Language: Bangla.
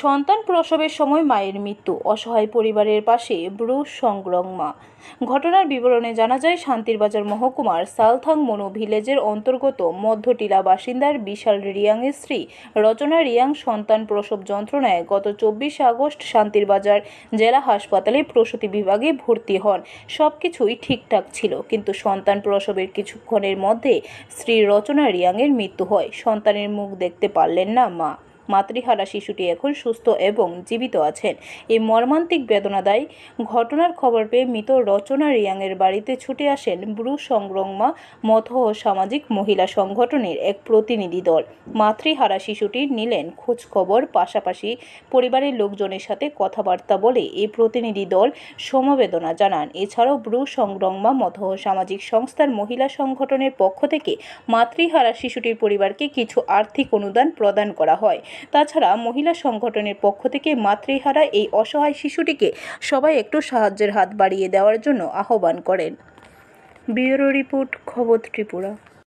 সন্তান প্রসবের সময় মায়ের মৃত্যু, অসহায় পরিবারের পাশে ব্রুশ সংগ্রাম মা। ঘটনার বিবরণে জানা যায়, শান্তিরবাজার মহকুমার সালথাং মনু ভিলেজের অন্তর্গত মধ্যটিলা বাসিন্দার বিশাল রিয়াংয়ের স্ত্রী রচনা রিয়াং সন্তান প্রসব যন্ত্রণায় গত 24 আগস্ট শান্তিরবাজার জেলা হাসপাতালে প্রসূতি বিভাগে ভর্তি হন। সবকিছুই ঠিকঠাক ছিল, কিন্তু সন্তান প্রসবের কিছুক্ষণের মধ্যে স্ত্রী রচনা রিয়াংয়ের মৃত্যু হয়। সন্তানের মুখ দেখতে পারলেন না মা। মাতৃহারা শিশুটি এখন সুস্থ এবং জীবিত আছেন। এই মর্মান্তিক বেদনাদায়ী ঘটনার খবর পেয়ে মৃত রচনা রিয়াংয়ের বাড়িতে ছুটে আসেন ব্রু সংগ্রামা মথ ও সামাজিক মহিলা সংগঠনের এক প্রতিনিধি দল। মাতৃহারা শিশুটির নিলেন খোঁজ খবর, পাশাপাশি পরিবারের লোকজনের সাথে কথাবার্তা বলে এই প্রতিনিধি দল সমবেদনা জানান। এছাড়াও ব্রু সংগ্রামা মথ ও সামাজিক সংস্থার মহিলা সংগঠনের পক্ষ থেকে মাতৃহারা শিশুটির পরিবারকে কিছু আর্থিক অনুদান প্রদান করা হয়। তাছাড়া মহিলা সংগঠনের পক্ষ থেকে মাতৃহারা এই অসহায় শিশুটিকে সবাই একটু সাহায্যের হাত বাড়িয়ে দেওয়ার জন্য আহ্বান করেন। ব্যুরো রিপোর্ট, খবর ত্রিপুরা।